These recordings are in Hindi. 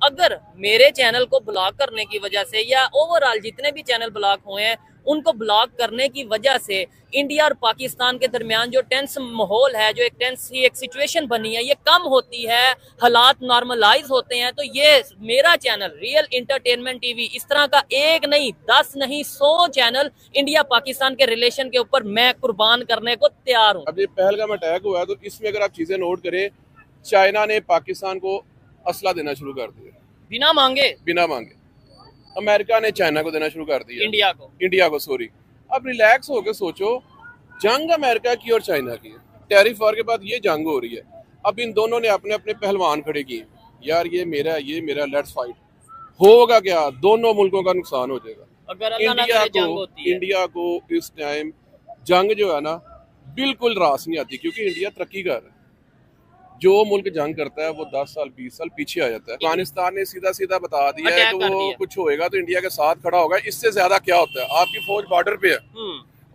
अगर मेरे चैनल को ब्लॉक करने की वजह से या ओवरऑल जितने भी चैनल ब्लॉक हुए हैं उनको ब्लॉक करने की वजह से इंडिया और पाकिस्तान के दरमियान जो टेंस माहौल है, जो एक टेंस एक सिचुएशन बनी है, ये कम होती है, हालात नॉर्मलाइज होते हैं, तो ये मेरा चैनल रियल इंटरटेनमेंट टीवी इस तरह का एक नहीं 10 नहीं 100 चैनल इंडिया पाकिस्तान के रिलेशन के ऊपर मैं कुर्बान करने को तैयार हूँ। अब ये पहलगाम अटैक हुआ है तो इसमें अगर आप चीजें नोट करें, चाइना ने पाकिस्तान को असला देना शुरू कर दिया बिना मांगे। अमेरिका ने चाइना को देना शुरू कर दिया, इंडिया को सॉरी। अब रिलैक्स होकर सोचो, जंग अमेरिका की और चाइना की है, टैरिफ वॉर के बाद ये जंग हो रही है। अब इन दोनों ने अपने अपने पहलवान खड़े किए, यार ये मेरा लेट्स फाइट। होगा क्या? दोनों मुल्कों का नुकसान हो जाएगा। अगर इंडिया को इस टाइम जंग जो है ना बिल्कुल रास नहीं आती, क्योंकि इंडिया तरक्की कर रहा है। जो मुल्क जंग करता है वो 10 साल 20 साल पीछे आ जाता है। अफगानिस्तान ने सीधा सीधा बता दिया है कि वो कुछ होएगा तो इंडिया के साथ खड़ा होगा। इससे ज्यादा क्या होता है? आपकी फौज बॉर्डर पे है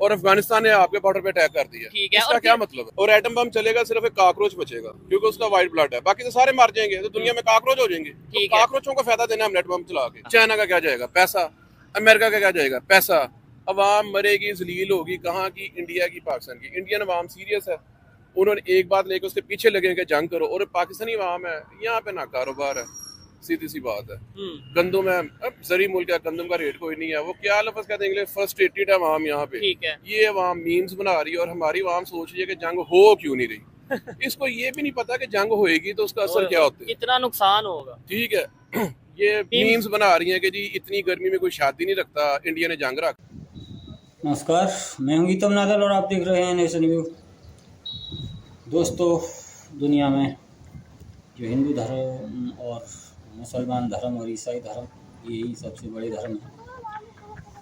और अफगानिस्तान ने आपके बॉर्डर पे अटैक कर दिया, इसका क्या मतलब है? और एटम बम चलेगा, सिर्फ एक काकरोच बचेगा क्योंकि उसका व्हाइट ब्लड है, बाकी तो सारे मर जाएंगे, तो दुनिया में काकरोच हो जाएंगे। तो काकरोचों को फायदा देना हम नेट बम चला के। चाइना का क्या जाएगा? पैसा। अमेरिका का क्या जाएगा? पैसा। अवाम मरेगी, जलील होगी, कहाँ की? इंडिया की, पाकिस्तान की। इंडियन अवाम सीरियस है, उन्होंने एक बात लेकर उसके पीछे लगे कि जंग करो, और पाकिस्तानी अवाम है यहाँ पे ना कारोबार है, सीधी सी बात है। गंदम है, अब जरी मुल्क है, गंदम का रेट कोई नहीं है, वो क्या लफ्ज कहते हैं, फ्रस्ट्रेटेड है अवाम यहाँ पे। ये अवाम मीम्स बना रही है और हमारी अवाम सोच रही है कि जंग हो क्यों नहीं रही। इसको ये भी नहीं पता कि जंग होएगी तो उसका असर क्या होता है, कितना नुकसान होगा। ठीक है। ये मीम्स बना रही है कि जी इतनी गर्मी में कोई शादी नहीं रखता, इंडिया ने जंग रखा। नमस्कार, मैं हूं गीतम नादल और आप देख रहे हैं नेशन व्यू। दोस्तों, दुनिया में जो हिंदू धर्म और मुसलमान धर्म और ईसाई धर्म, यही सबसे बड़े धर्म हैं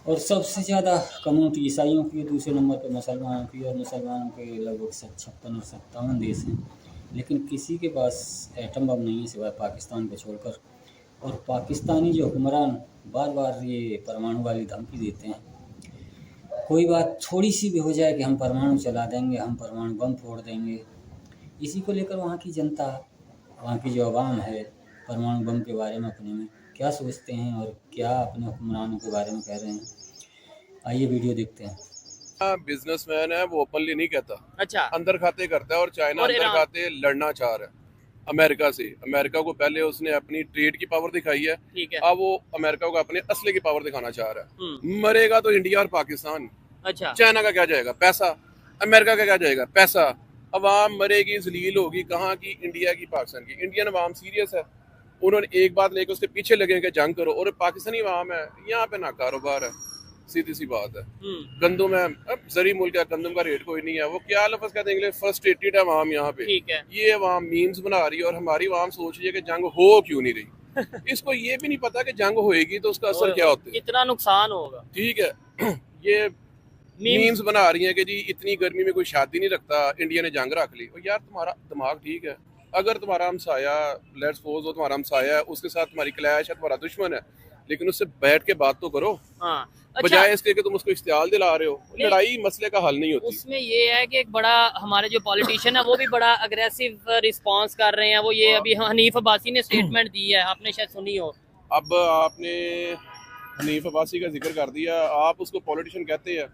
और सबसे ज़्यादा कम्युनिटी ईसाइयों की, दूसरे नंबर पर मुसलमानों की, और मुसलमानों के लगभग 56 और 57 देश हैं। लेकिन किसी के पास एटम बम नहीं है सिवाय पाकिस्तान को छोड़कर। और पाकिस्तानी जो हुक्मरान बार बार ये परमाणु वाली धमकी देते हैं, कोई बात थोड़ी सी भी हो जाए कि हम परमाणु चला देंगे, हम परमाणु बम फोड़ देंगे, इसी को लेकर वहाँ की जनता, वहाँ की जो आवाम है, परमाणु बम के बारे में अपने में क्या सोचते हैं और क्या अपने हुक्मरानों के बारे में कह रहे हैं, आइए वीडियो देखते हैं। बिजनेसमैन है, वो ओपनली नहीं कहता, अच्छा, अंदर खाते करता है। और चाइना अंदर खाते लड़ना चाह रहा है अमेरिका से। अमेरिका को पहले उसने अपनी ट्रेड की पावर दिखाई है, अब वो अमेरिका को अपने असले की पावर दिखाना चाह रहा है। मरेगा तो इंडिया और पाकिस्तान। अच्छा, चाइना का क्या जाएगा? पैसा। अमेरिका का क्या जाएगा? पैसा। अवाम मरेगी, जलील होगी, कहाँ की? इंडिया की, पाकिस्तान की। इंडियन अवाम सीरियस है, उन्होंने एक बात लेकर उसके पीछे लगे कि जंग करो, और पाकिस्तानी अवाम है यहाँ पे ना कारोबार है, सीधी सी बात है। गंदम है, अब जरी मुल्क है, गंदम का रेट कोई नहीं है, वो क्या लफ्ज कहते हैं, फ्रस्ट्रेटेड है अवाम यहाँ पे। ये अवाम मीम्स बना रही है और हमारी अवाम सोच रही है कि जंग हो क्यों नहीं रही। इसको ये भी नहीं पता कि जंग होएगी तो उसका असर क्या होता है, कितना नुकसान होगा, ठीक है। ये मीम्स बना रही है कि जी इतनी गर्मी में कोई शादी नहीं रखता, इंडिया ने जंग रख ली। और यार तुम्हारा दिमाग ठीक है? अगर तुम्हारा हमसाया, लेट्स सपोज वो तुम्हारा हमसाया है, उसके साथ तुम्हारी क्लैश है, तुम्हारा दुश्मन है, लेकिन उससे बैठ के बात तो करो। अच्छा, बजाय इसके कि तुम उसको इश्तियाल दिला रहे हो। लड़ाई मसले का हल नहीं होती। उसमें ये है कि एक बड़ा हमारे जो पॉलिटिशियन है वो भी बड़ा अग्रेसिव रिस्पांस कर रहे हैं। वो ये अभी हनीफ अब्बासी ने स्टेटमेंट दी है, आपने शायद सुनी हो। अब आपने हनीफ अब्बासी का जिक्र कर दिया, आप उसको पॉलिटिशियन कहते हैं।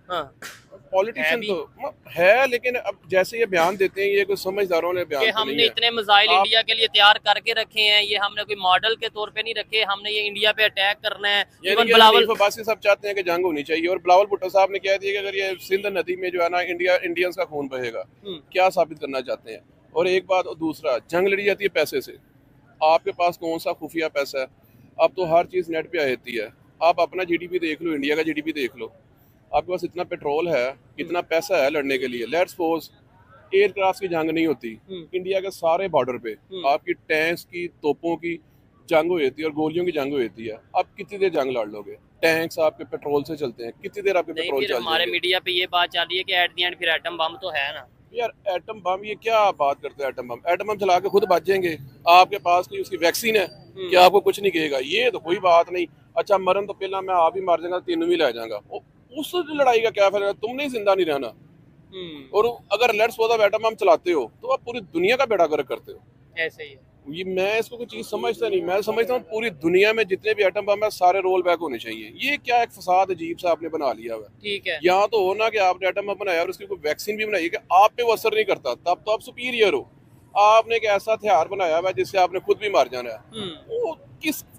पॉलिटिशियन तो है, लेकिन अब जैसे ये बयान देते हैं, ये कोई समझदारों ने बयान, हमने इतने मिसाइल इंडिया के लिए तैयार करके रखे हैं, ये हमने कोई मॉडल के तौर पे नहीं रखे, हमने ये इंडिया पे अटैक करना है। हनीफ अब्बासी साहब चाहते हैं कि जंग होनी चाहिए, और बिलावल भुट्टो साहब ने कह दिया कि अगर ये सिंध नदी में जो है ना इंडियंस का खून बहेगा। क्या साबित करना चाहते हैं? और एक बात, और दूसरा, जंग लड़ी जाती है पैसे से। आपके पास कौन सा खुफिया पैसा है? अब तो हर चीज नेट पे आ जाती है। आप अपना जीडीपी देख लो, इंडिया का जीडीपी देख लो, आपके पास इतना पेट्रोल है, इतना पैसा है लड़ने के लिए। लेट्स सपोज एयरक्राफ्ट की जंग नहीं होती, इंडिया के सारे बॉर्डर पे आपकी टैंक्स की, तोपों की जंग हो जाती है और गोलियों की जंग हो जाती है। आप कितनी देर जंग लड़ लोगे? टैंक्स आपके पेट्रोल से चलते हैं, कितनी देर आपके पेट्रोल चलते हैं? हमारे मीडिया पे ये बात चल रही है कि एट द एंड फिर एटम बम तो है ना। यार एटम बम, ये क्या बात करते हैं? एटम बम चला के खुद बच जाएंगे। आपके पास कोई उसकी वैक्सीन है कि आपको कुछ नहीं कहेगा? ये तो कोई बात नहीं। अच्छा, मरन तो पहला मैं आप ही मार जाऊंगा, तीनों भी ले जाऊंगा। उस लड़ाई का क्या फायदा? तुमने ही जिंदा नहीं रहना। और अगर लेट्स सपोज आप एटम बम चलाते हो तो आप पूरी दुनिया का बेड़ा गर्क करते हो। ऐसे ही है। ये मैं इसको कोई चीज समझता नहीं। मैं समझता हूँ पूरी दुनिया में जितने भी एटम बम है सारे रोल बैक होने चाहिए। ये क्या एक फसाद अजीब सा आपने बना लिया हुआ है। ठीक है। यहाँ तो हो ना कि आपने एटम बम बनाया और उसकी कोई वैक्सीन भी बनाई कि आप पे वो असर नहीं करता, तब तो आप सुपीरियर हो। आपने एक ऐसा हथियार बनाया हुआ है जिससे आपने खुद भी मार जाना है। वो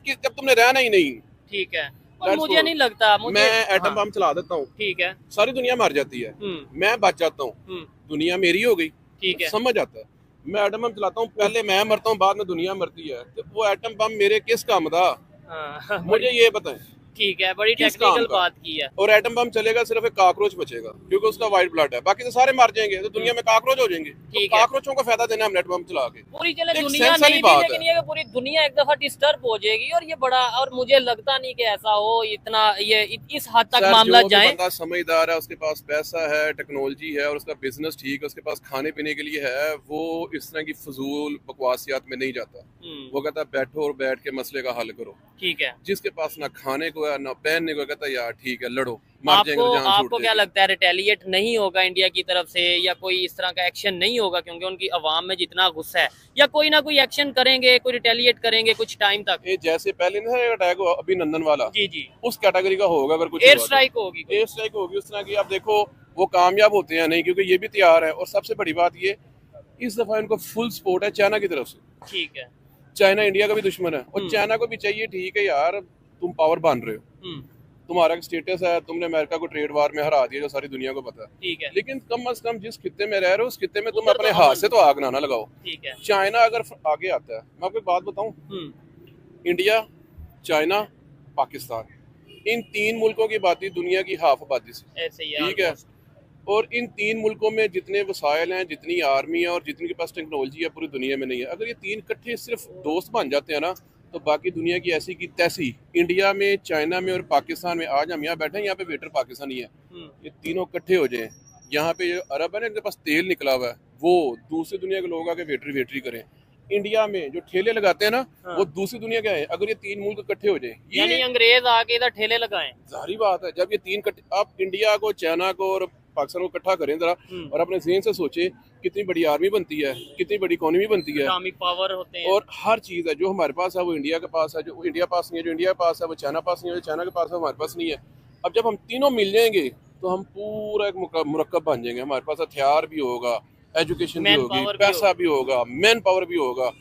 जब तुमने रहना ही नहीं। ठीक है। और मुझे नहीं लगता मैं एटम बम चला देता हूँ, ठीक है, सारी दुनिया मर जाती है, मैं बच जाता हूँ, दुनिया मेरी हो गई। ठीक है, समझ आता है। मैं एटम बम चलाता हूँ, पहले मैं मरता हूँ, बाद में दुनिया मरती है, तो वो एटम बम मेरे किस काम था? मुझे ये बताएं। ठीक है, बड़ी किस टेक्निकल काम का? बात की है। और एटम बम चलेगा सिर्फ एक काकरोच बचेगा क्योंकि उसका वाइट ब्लड है, बाकी तो सारे मर जाएंगे, तो दुनिया में काकरोच हो जाएंगे। तो ठीक है। काकरोचों को फायदा देना हम एटम बम चला के। पूरी चले एक दुनिया सेंस वाली नहीं भी, बात लेकिन है। ये कि पूरी दुनिया एक दफा डिस्टर्ब हो जाएगी। और ये बड़ा, और मुझे लगता नहीं कि ऐसा हो, इतना ये इस हद तक सर, मामला जो भी जाए। बंदा समझदार है, उसके पास पैसा है, टेक्नोलॉजी है और उसका बिजनेस ठीक है, उसके पास खाने पीने के लिए है, वो इस तरह की फजूल बकवासियात में नहीं जाता। वो कहता है बैठो और बैठ के मसले का हल करो। ठीक है। जिसके पास ना खाने को है ना पहनने को, कहता है यार ठीक है लड़ो, मर जाएंगे तो जान छूट आपको क्या जाएगी। लगता है, रिटेलिएट नहीं होगा इंडिया की तरफ से, या कोई इस तरह का एक्शन नहीं होगा क्योंकि उनकी आवाम में जितना गुस्सा है, या कोई ना कोई एक्शन करेंगे, कोई रिटेलिएट करेंगे कुछ टाइम तक? ये जैसे पहले नहीं था अटैक हुआ अभिनंदन वाला, जी जी, उस कैटेगरी का होगा। अगर कुछ एयर हुआ तो। स्ट्राइक होगी। एयर स्ट्राइक होगी उस तरह की। आप देखो वो कामयाब होते हैं नहीं, क्योंकि ये भी तैयार है। और सबसे बड़ी बात ये, इस दफा इनको फुल सपोर्ट है चाइना की तरफ से। ठीक है। चाइना इंडिया का भी दुश्मन है और चाइना को भी चाहिए ठीक है यार, तुम पावर बन रहे हो, तुम्हारा स्टेटस है, तुमने अमेरिका को ट्रेड वार में हरा दिया जो सारी दुनिया को पता है। ठीक है। लेकिन कम से कम जिस खित्ते में रह रहे हो उस खित्ते में तुम उधर अपने तो हाथ से तो आग ना लगाओ। ठीक है। चाइना अगर आगे आता है, मैं आपको एक बात बताऊं, इंडिया, चाइना, पाकिस्तान, इन तीन मुल्कों की आबादी दुनिया की हाफ आबादी से, ऐसे ही ठीक है। और इन तीन मुल्कों में जितने वसाइल हैं, जितनी आर्मी है और जितने के पास टेक्नोलॉजी है, पूरी दुनिया में नहीं है। अगर ये तीन इकट्ठे सिर्फ दोस्त बन जाते हैं ना, तो बाकी दुनिया की ऐसी की तैसी, इंडिया में, चाइना में और पाकिस्तान में, आज हम यहाँ बैठे हैं, यहाँ पे वेटर पाकिस्तानी है, ये तीनों इकट्ठे हो जाएं, यहाँ पे अरब है ना, इनके पास तेल निकला हुआ है, वो दूसरी दुनिया के लोग आके वेटरी करें। इंडिया में जो ठेले लगाते हैं ना, वो दूसरी दुनिया का है। अगर ये तीन मुल्क इकट्ठे हो जाए, यानी अंग्रेज आके इधर ठेले लगाएं, जाहिर बात है। जब ये तीन आप इंडिया को, चाइना को और पाकिस्तान को इकट्ठा करें जरा, और अपने ज़हन से सोचे कितनी बड़ी आर्मी बनती है, कितनी बड़ी इकोनॉमी बनती है, इस्लामिक पावर होते हैं, और हर चीज़ है जो हमारे पास है वो इंडिया के पास है, जो इंडिया पास नहीं है, जो इंडिया के पास है वो चाइना पास नहीं है, जो चाइना के पास है हमारे पास नहीं है। अब जब हम तीनों मिल जाएंगे तो हम पूरा एक मुरक्कब बन जाएंगे। हमारे पास हथियार भी होगा, एजुकेशन भी होगी, पैसा भी होगा, मैन पावर भी होगा।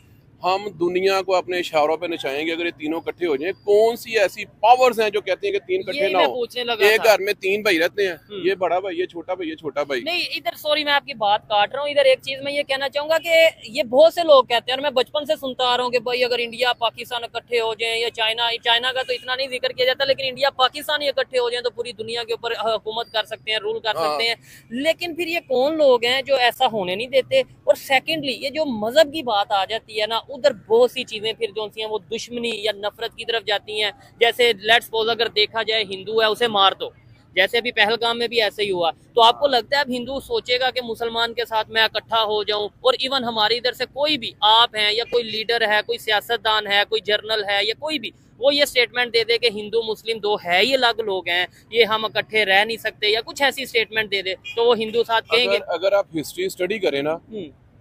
हम दुनिया को अपने इशारों पे नचाएंगे अगर ये तीनों इकट्ठे हो जाएं। कौन सी ऐसी पावर्स हैं जो कहती हैं कि तीन इकट्ठे ना हो? एक घर में तीन भाई रहते हैं, ये बड़ा भाई, ये छोटा भाई, ये छोटा भाई। नहीं, इधर सॉरी मैं आपकी बात काट रहा हूँ। इधर एक चीज मैं ये कहना चाहूंगा कि ये बहुत से लोग कहते हैं, और मैं बचपन से सुनता आ रहा हूँ कि भाई अगर इंडिया पाकिस्तान इकट्ठे हो जाएं, या चाइना का तो इतना नहीं जिक्र किया जाता, लेकिन इंडिया पाकिस्तान इकट्ठे हो जाएं तो पूरी दुनिया के ऊपर हुकूमत कर सकते हैं, रूल कर सकते हैं। लेकिन फिर ये कौन लोग हैं जो ऐसा होने नहीं देते? और सेकेंडली ये जो मजहब की बात आ जाती है ना, उधर बहुत सी चीजें फिर जो हैं वो दुश्मनी या नफरत की तरफ जाती हैं। जैसे लेट्स सपोज अगर देखा जाए हिंदू है उसे मार दो, जैसे अभी पहलगाम में भी ऐसे ही हुआ। तो आपको लगता है अब हिंदू सोचेगा कि मुसलमान के साथ मैं इकट्ठा हो जाऊं? और इवन हमारे इधर से कोई भी, आप हैं या कोई लीडर है, कोई सियासतदान है, कोई जर्नल है या कोई भी, वो ये स्टेटमेंट दे दे कि हिंदू मुस्लिम दो है ये अलग लोग हैं, ये हम इकट्ठे रह नहीं सकते, या कुछ ऐसी स्टेटमेंट दे दे, तो वो हिंदू साथ कहेंगे? अगर आप हिस्ट्री स्टडी करें ना,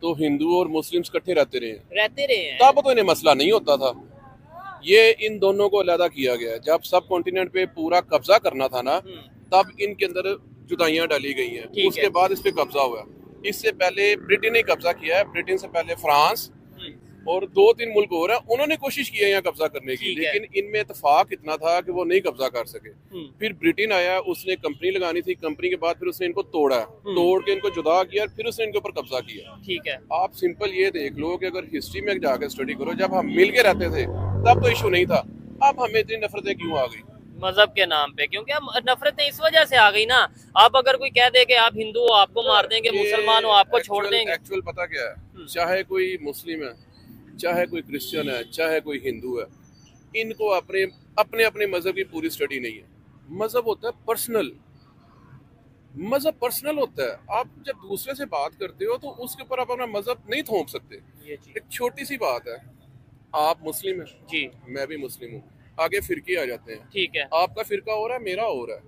तो हिंदू और मुस्लिम इकट्ठे रहते रहे हैं, तब तो इन्हें मसला नहीं होता था। ये इन दोनों को अलग किया गया। जब सब कॉन्टिनेंट पे पूरा कब्जा करना था ना, तब इनके अंदर जुदाइयां डाली गई हैं। उसके बाद इस पे कब्जा हुआ। इससे पहले ब्रिटेन ने कब्जा किया है, ब्रिटेन से पहले फ्रांस और 2-3 मुल्क और हैं, उन्होंने कोशिश की है यहाँ कब्जा करने की, लेकिन इनमें इत्तेफाक इतना था कि वो नहीं कब्जा कर सके। फिर ब्रिटेन आया, उसने कंपनी लगानी थी, कंपनी के बाद फिर उसने इनको तोड़ा, तोड़ के इनको जुदा किया, फिर उसने इनके ऊपर कब्जा किया। ठीक है। आप सिंपल ये देख लो कि अगर हिस्ट्री में जाकर स्टडी करो, जब हम मिल के रहते थे तब तो इशू नहीं था। अब हमें इतनी नफरतें क्यों आ गई मजहब के नाम पे? क्योंकि हम नफरतें इस वजह से आ गई ना। आप अगर कोई कह दे कि आप हिंदू हो आपको मार देंगे, मुसलमान हो आपको छोड़ देंगे। एक्चुअल पता क्या है, चाहे कोई मुस्लिम है, चाहे कोई क्रिश्चियन है, चाहे कोई हिंदू है, इनको अपने अपने मजहब की पूरी स्टडी नहीं है। मजहब होता है पर्सनल, मजहब पर्सनल होता है। आप जब दूसरे से बात करते हो तो उसके ऊपर आप अपना मजहब नहीं थोप सकते। एक छोटी सी बात है, आप मुस्लिम हैं जी, मैं भी मुस्लिम हूँ, आगे फिरके आ जाते हैं। ठीक है। आपका फिरका हो रहा है, मेरा हो रहा है,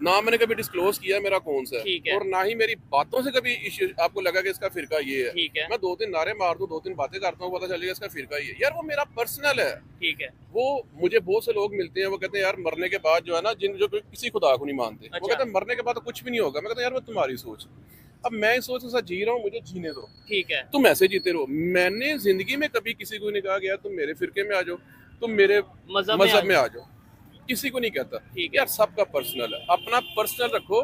ना मैंने कभी डिस्क्लोज किया मेरा कौन सा ठीक है, है। और ना ही मेरी बातों से कभी आपको लगा कि इसका फिरका ये है। ठीक है। मैं 2-3 नारे मार दूं, 2-3 बातें करता हूँ, पता चलेगा इसका फिरका ये है। यार वो मेरा पर्सनल है। ठीक है। वो मुझे बहुत से लोग मिलते हैं, वो कहते हैं यार मरने के बाद जो है ना, जिन जो किसी खुदा को नहीं मानते, वो अच्छा। कहते हैं मरने के बाद तो कुछ भी नहीं होगा। मैं कहता हूँ यार वो तुम्हारी सोच। अब मैं इस सोच के साथ जी रहा हूँ, मुझे जीने दो, ठीक है। तुम ऐसे जीते रहो। मैंने जिंदगी में कभी किसी को नहीं कहा कि यार तुम मेरे फिरके में आ जाओ, तुम मेरे मजहब में आ जाओ, किसी को नहीं कहता। ठीक है। यार सबका पर्सनल है, अपना पर्सनल रखो।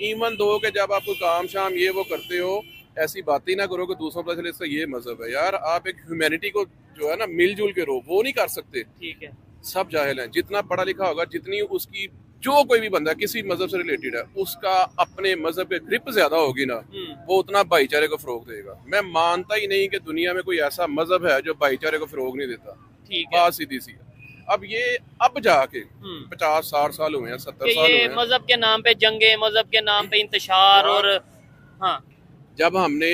ईवन दो के जब आप कोई काम शाम ये वो करते हो, ऐसी बातें ना करो कि दूसरों को पता चले इसका ये मजहब है। यार आप एक ह्यूमैनिटी को जो है ना मिलजुल के रहो, वो नहीं कर सकते। ठीक है। सब जाहिल हैं, जितना पढ़ा लिखा होगा, जितनी उसकी जो कोई भी बंदा किसी मजहब से रिलेटेड है, उसका अपने मजहब पे ग्रिप ज्यादा होगी ना, वो उतना भाईचारे को फरोग देगा। मैं मानता ही नहीं कि दुनिया में कोई ऐसा मजहब है जो भाईचारे को फरोग नहीं देता। ठीक है। बात सीधी सी है। अब ये अब जाके 50-60 साल हुए हैं, 70 कि साल हुए ये हैं, मजहब के नाम पे जंगे, मजहब के नाम पे इंतशार, हाँ। और हाँ। जब हमने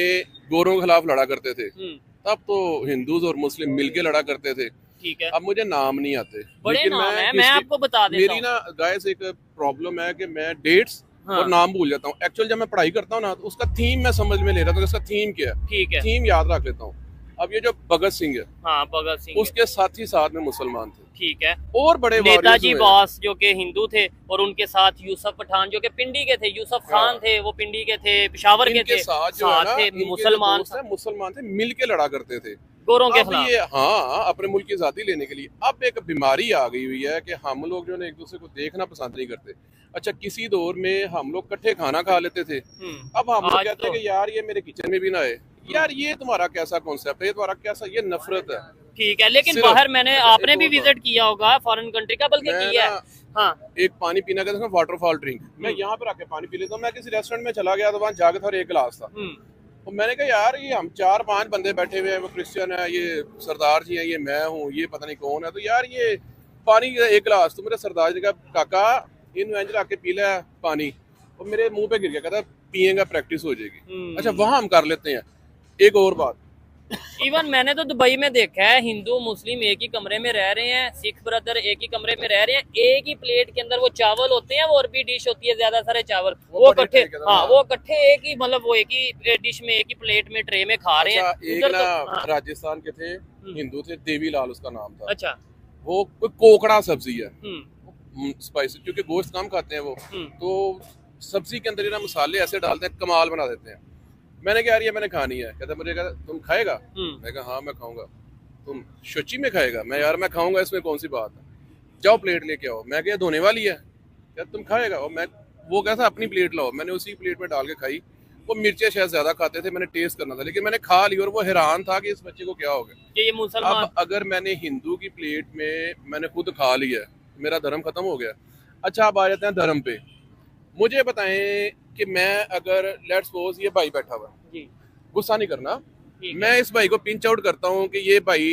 गोरों के खिलाफ लड़ा करते थे, हम्म। तब तो हिंदूज और मुस्लिम मिलके लड़ा करते थे। ठीक है। अब मुझे नाम नहीं आते, बड़े लेकिन नाम है, मैं किसी- आपको बता देता मेरी हूँ। ना गाइस एक प्रॉब्लम है कि मैं डेट्स हाँ। और नाम भूल जाता हूँ। एक्चुअल जब मैं पढ़ाई करता हूँ ना, तो उसका थीम मैं समझ में ले रहा था, इसका थीम क्या है, ठीक है। थीम याद रख लेता हूँ। अब ये जो भगत सिंह है, हाँ, भगत सिंह है। उसके साथ ही साथ में मुसलमान थे, ठीक है। और बड़े नेताजी warriors हुए हैं। बोस जो के हिंदू थे, और उनके साथ यूसुफ पठान जो के पिंडी के थे, यूसुफ खान हाँ। थे, वो पिंडी के थे, पेशावर के इनके थे, साथ जो है ना, थे इनके जो मुसलमान दोस्त हैं, मुसलमान थे, मिल के लड़ा करते थे गोरों के अब खिलाफ। ये हाँ अपने मुल्क की आजादी लेने के लिए। अब एक बीमारी आ गई हुई है कि हम लोग जो है एक दूसरे को देखना पसंद नहीं करते। अच्छा, किसी दौर में हम लोग इकट्ठे खाना खा लेते थे, अब हम लोग आज कहते हैं तो- कि यार ये मेरे किचन में भी ना आए। यार ये तुम्हारा कैसा कॉन्सेप्ट है, ये तुम्हारा कैसा, ये नफरत है। ठीक है। लेकिन सिर्फ- बाहर मैंने अच्छा, आपने एक भी और विजिट किया होगा फॉरेन कंट्री का, बल्कि मैं किया है। ना हाँ। एक पानी पीना का वाटरफॉल ड्रिंक, मैं यहाँ पे रख के पानी पी लेता हूँ। मैं किसी रेस्टोरेंट में चला गया तो वहाँ जाके था और एक गिलास था, तो मैंने कहा यार ये हम 4-5 बंदे बैठे हुए हैं, वो क्रिश्चियन है, ये सरदार जी है, ये मैं हूँ, ये पता नहीं कौन है, तो यार ये पानी एक गिलास। तो मेरे सरदार जी का काका इन रख के पी लिया पानी, और मेरे मुंह पे गिर गया, कहता पिएगा प्रैक्टिस हो जाएगी। अच्छा, वहां हम कर लेते हैं। एक और बात, इवन मैंने तो दुबई में देखा है, हिंदू मुस्लिम एक ही कमरे में रह रहे हैं, सिख ब्रदर एक ही कमरे में रह रहे हैं, एक ही प्लेट के अंदर वो चावल होते हैं, वो और भी डिश होती है ज्यादा सारे चावल, वो बड़े इकट्ठे, तरीके से, हाँ हाँ। वो इकट्ठे एक ही, मतलब वो एक ही डिश में, एक ही प्लेट में, ट्रे में खा रहे हैं। अच्छा, एक उधर ना तो हाँ। राजस्थान के थे, हिंदू थे, देवीलाल उसका नाम था। अच्छा। वो कोई कोकड़ा सब्जी है, हम्म। स्पाइसी, क्योंकि गोश्त कम खाते हैं वो, हम्म। तो सब्जी के अंदर ये ना मसाले ऐसे डालते हैं, कमाल बना देते हैं। मैंने कहा यार ये मैंने खानी है, कहता मुझे, कहता तुम खाएगा? मैं कहा हाँ मैं खाऊंगा। तुम शुचि में खाएगा? मैं यार मैं खाऊंगा, इसमें कौन सी बात है, जाओ प्लेट लेके आओ। मैं क्या धोने वाली है? क्या तुम खाएगा? और मैं, वो कहता अपनी प्लेट लाओ। मैंने उसी प्लेट में डाल के खाई। वो मिर्चें शायद ज्यादा खाते थे, मैंने टेस्ट करना था, लेकिन मैंने खा ली और वो हैरान था कि इस बच्चे को क्या हो गया। कि ये मुसलमान। अब अगर मैंने हिंदू की प्लेट में मैंने खुद खा लिया, मेरा धर्म खत्म हो गया। अच्छा, अब आ जाते हैं धर्म पे। मुझे बताएं कि मैं अगर लेट्स सपोज ये भाई बैठा हुआ, जी, गुस्सा नहीं करना, ठीक है। मैं इस भाई को पिंच आउट करता हूँ कि ये भाई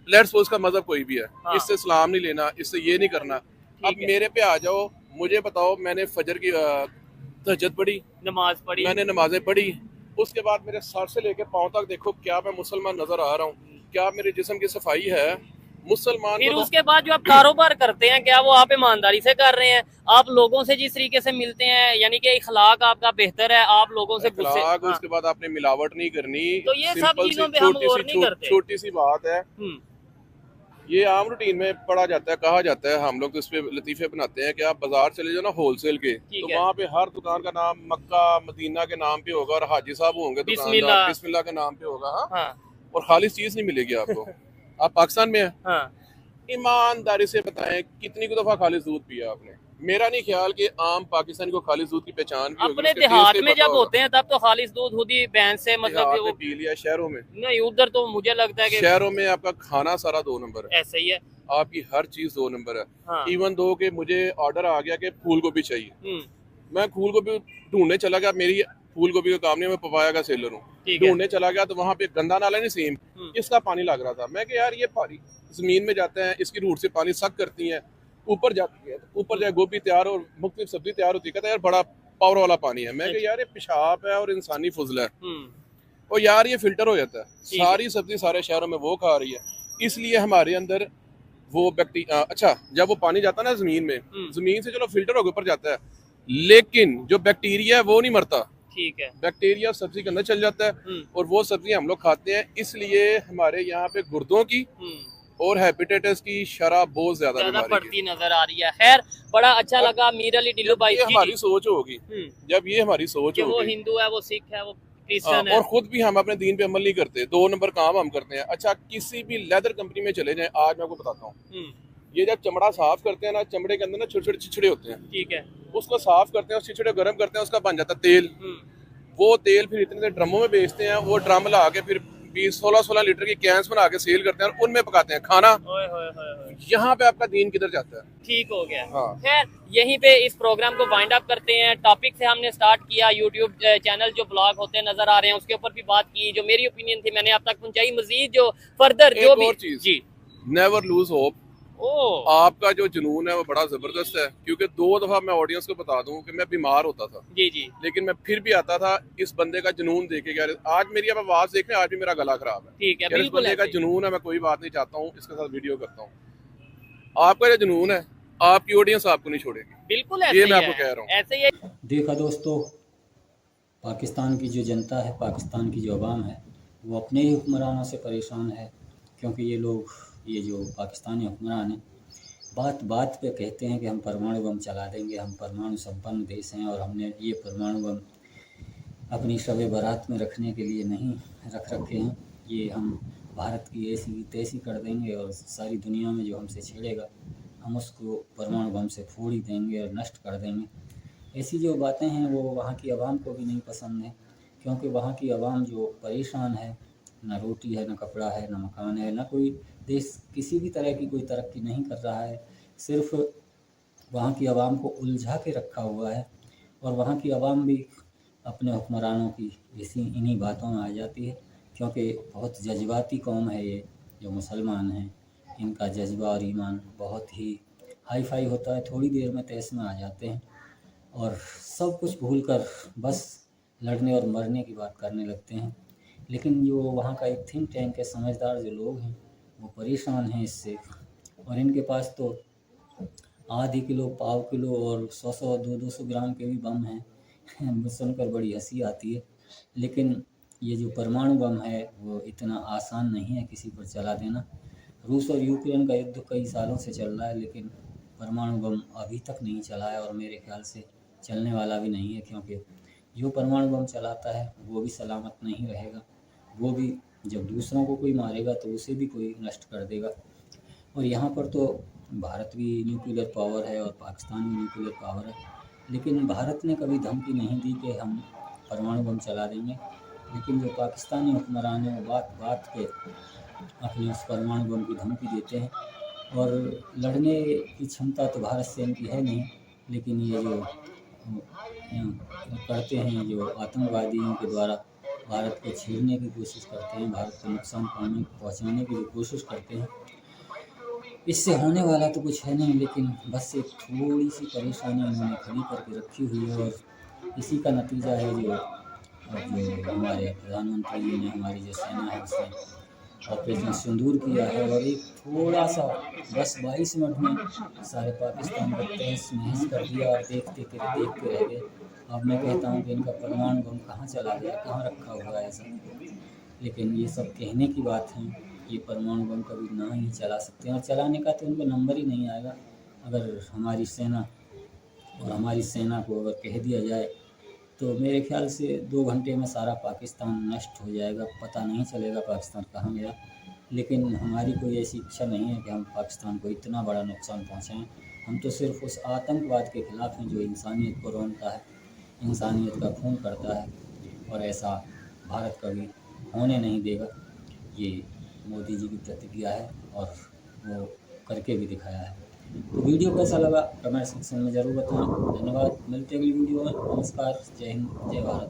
लेट्स सपोज का मजहब कोई भी है, हाँ। इससे सलाम नहीं लेना, इससे ये नहीं करना। अब है। मेरे पे आ जाओ, मुझे बताओ, मैंने फजर की तहज्जुद पढ़ी, नमाज पढ़ी, मैंने नमाजें पढ़ी, उसके बाद मेरे सर से लेके पाँव तक देखो क्या मैं मुसलमान नजर आ रहा हूँ, क्या मेरे जिस्म की सफाई है मुसलमान फिर को। उसके बाद जो आप कारोबार करते हैं, क्या वो आप ईमानदारी से कर रहे हैं? आप लोगों से जिस तरीके से मिलते हैं, यानी कि इखलाक आपका बेहतर है, आप लोगों से गुस्से, इखलाक, हाँ। उसके बाद आपने मिलावट नहीं करनी। तो ये सब सिंपल चीजों सी पे हम गौर नहीं करते। छोटी सी बात है, ये आम रूटीन में पढ़ा जाता है, कहा जाता है, हम लोग तो इस पे लतीफे बनाते हैं कि आप बाजार चले जाओ ना होलसेल के, तो है। वहाँ पे हर दुकान का नाम मक्का मदीना के नाम पे होगा और हाजी साहब होंगे बिस्मिल्लाह। बिस्मिल्लाह के नाम पे होगा, हाँ? हाँ, और खालिस चीज नहीं मिलेगी आपको। आप पाकिस्तान में हैं, हाँ। ईमानदारी से बताएं कितनी को दफा खालिस दूध पिया आपने? मेरा नहीं ख्याल कि आम पाकिस्तानी को खालिस दूध की पहचान भी होगी, अपने उसके देहात टेस्ट में ही पता जब होगा। होते हैं तब तो खालिस दूध खुद ही भैंस से, मतलब देहात कि में वो पी लिया, शहरों में नहीं, उधर तो मुझे लगता है कि शहरों में आपका खाना सारा 2 नंबर है, ऐसा ही है। आपकी हर चीज 2 नंबर है। हाँ। इवन दो कि मुझे ऑर्डर आ गया कि फूल गोभी चाहिए, मैं फूल गोभी ढूंढने चला गया, मेरी फूल गोभी का काम नहीं, मैं पपाया का सेलर हूँ, ठीक है। ढूंढने चला गया तो वहाँ पे गंदा नाला नहीं सेम, इसका पानी लग रहा था। मैं कि यार ये पानी जमीन में जाता है, इसकी रूट से पानी सक करती है, ऊपर जाती है, ऊपर जाए गोभी तैयार और मुख्तलिफ सब्जी तैयार होती है। कहता है यार बड़ा पावर वाला पानी है। मैं कि यार ये पेशाब है और इंसानी फुजला है, और यार ये फिल्टर हो जाता है, सारी सब्जी सारे शहरों में वो खा रही है, इसलिए हमारे अंदर वो अच्छा जब वो पानी जाता है ना जमीन में, जमीन से चलो फिल्टर होकर ऊपर जाता है, लेकिन जो बैक्टीरिया है वो नहीं मरता। ठीक है। बैक्टीरिया सब्जी के अंदर चल जाता है और वो सब्जी हम लोग खाते हैं, इसलिए हमारे यहाँ पे गुर्दों की और हेपेटाइटिस की शरह बहुत ज्यादा बढ़ती नजर आ रही है। खैर, बड़ा अच्छा लगा मीर अली टिल्लू भाई। ये हमारी सोच होगी, जब ये हमारी सोच होगी, वो हिंदू है, वो सिख है, वो क्रिश्चियन है, और खुद भी हम अपने दीन पे अमल नहीं करते, 2 नंबर काम हम करते हैं। अच्छा, किसी भी लेदर कंपनी में चले जाएं, आज मैं आपको बताता हूँ, ये जब चमड़ा साफ करते हैं ना, चमड़े के अंदर ना छोटे छोटे चिचड़े होते हैं, ठीक है, उसको साफ करते हैं, उस चिचड़े गर्म करते हैं, उसका बन जाता है तेल। वो तेल फिर इतने ड्रमों में बेचते हैं, वो ड्रम ला के फिर 20-16 लीटर की कैंस बना के सेल करते हैं और उनमें पकाते हैं खाना। यहाँ पे आपका दीन किधर जाता है? ठीक हो गया। हाँ। खैर, यहीं पे इस प्रोग्राम को वाइंड अप करते हैं। टॉपिक से हमने स्टार्ट किया, यूट्यूब चैनल जो ब्लॉग होते नजर आ रहे हैं उसके ऊपर भी बात की, जो मेरी ओपिनियन थी मैंने आप तक पहुंचाई। मजीद जो फर्दर जो भी चीज जी, नेवर लूज होप। आपका जो जुनून है वो बड़ा जबरदस्त है, क्योंकि 2 दफा मैं ऑडियंस को बता दूं कि मैं बीमार होता था जी, लेकिन मैं फिर भी आता था इस बंदे का जुनून देखे। यार आज मेरी आप आवाज देख रहे हैं, आज भी मेरा गला खराब है, ठीक है, इस बंदे का जुनून है, मैं कोई बात नहीं चाहता हूँ, इसके साथ वीडियो करता हूँ। आपका जो जुनून है, आपकी ऑडियंस आपको नहीं छोड़ेगी, बिल्कुल ये मैं आपको कह रहा हूँ। ऐसे ही देखा दोस्तों, पाकिस्तान की जो जनता है, पाकिस्तान की जो अवाम है, वो अपने ही हुक्मरानों से परेशान है, क्योंकि ये जो पाकिस्तानी हुक्मरान हैं, बात बात पे कहते हैं कि हम परमाणु बम चला देंगे, हम परमाणु संपन्न देश हैं और हमने ये परमाणु बम अपनी शब बारात में रखने के लिए नहीं रख रखे हैं, ये हम भारत की ऐसी तैसी कर देंगे और सारी दुनिया में जो हमसे छेड़ेगा हम उसको परमाणु बम से फोड़ ही देंगे और नष्ट कर देंगे। ऐसी जो बातें हैं वो वहाँ की आवाम को भी नहीं पसंद है, क्योंकि वहाँ की आवाम जो परेशान है, ना रोटी है, ना कपड़ा है, ना मकान है, ना कोई देश किसी भी तरह की कोई तरक्की नहीं कर रहा है, सिर्फ वहाँ की आवाम को उलझा के रखा हुआ है। और वहाँ की आवाम भी अपने हुक्मरानों की इन्हीं बातों में आ जाती है, क्योंकि बहुत जज्बाती कौम है ये जो मुसलमान हैं, इनका जज्बा और ईमान बहुत ही हाई फाई होता है, थोड़ी देर में तैस में आ जाते हैं और सब कुछ भूलकर बस लड़ने और मरने की बात करने लगते हैं। लेकिन जो वहाँ का एक थिंक टैंक है, समझदार जो लोग हैं, वो परेशान हैं इससे, और इनके पास तो आधी किलो, पाव किलो और 100-100, 200-200 ग्राम के भी बम हैं। सुनकर बड़ी हंसी आती है, लेकिन ये जो परमाणु बम है वो इतना आसान नहीं है किसी पर चला देना। रूस और यूक्रेन का युद्ध कई सालों से चल रहा है, लेकिन परमाणु बम अभी तक नहीं चला है और मेरे ख्याल से चलने वाला भी नहीं है, क्योंकि जो परमाणु बम चलाता है वो भी सलामत नहीं रहेगा, वो भी जब दूसरों को कोई मारेगा तो उसे भी कोई नष्ट कर देगा। और यहाँ पर तो भारत भी न्यूक्लियर पावर है और पाकिस्तान भी न्यूक्लियर पावर है, लेकिन भारत ने कभी धमकी नहीं दी कि हम परमाणु बम चला देंगे, लेकिन जो पाकिस्तानी हुक्मरान हैं वो बात बात पे अपने उस परमाणु बम की धमकी देते हैं। और लड़ने की क्षमता तो भारत से इनकी है नहीं, लेकिन ये जो करते हैं, जो आतंकवादियों के द्वारा भारत को छेड़ने की कोशिश करते हैं, भारत को नुकसान पहुंचाने की जो कोशिश करते हैं, इससे होने वाला तो कुछ है नहीं, लेकिन बस एक थोड़ी सी परेशानी इन्होंने खड़ी करके रखी हुई है और इसी का नतीजा है जो हमारे प्रधानमंत्री जी ने, हमारी जो सेना है उसने ऑपरेशन सिंदूर किया है और एक थोड़ा सा 10-22 मिनट में सारे पाकिस्तान को तहस नहस कर दिया और देखते रह गए। अब मैं कहता हूँ कि इनका परमाणु बम कहाँ चला गया, कहाँ रखा हुआ है ऐसा, लेकिन ये सब कहने की बात है। ये परमाणु बम कभी ना ही चला सकते हैं और चलाने का तो उनको नंबर ही नहीं आएगा। अगर हमारी सेना को अगर कह दिया जाए तो मेरे ख्याल से 2 घंटे में सारा पाकिस्तान नष्ट हो जाएगा, पता नहीं चलेगा पाकिस्तान कहाँ गया। लेकिन हमारी कोई ऐसी इच्छा नहीं है कि हम पाकिस्तान को इतना बड़ा नुकसान पहुँचाएँ। हम तो सिर्फ उस आतंकवाद के ख़िलाफ़ हैं जो इंसानियत को रौंदता है, इंसानियत का खून करता है, और ऐसा भारत कभी होने नहीं देगा। ये मोदी जी की प्रतिक्रिया है और वो करके भी दिखाया है। तो वीडियो कैसा लगा कमेंट सेक्शन में ज़रूर बताएं। धन्यवाद, मिलते हैं अगली वीडियो में। नमस्कार, जय हिंद, जय भारत।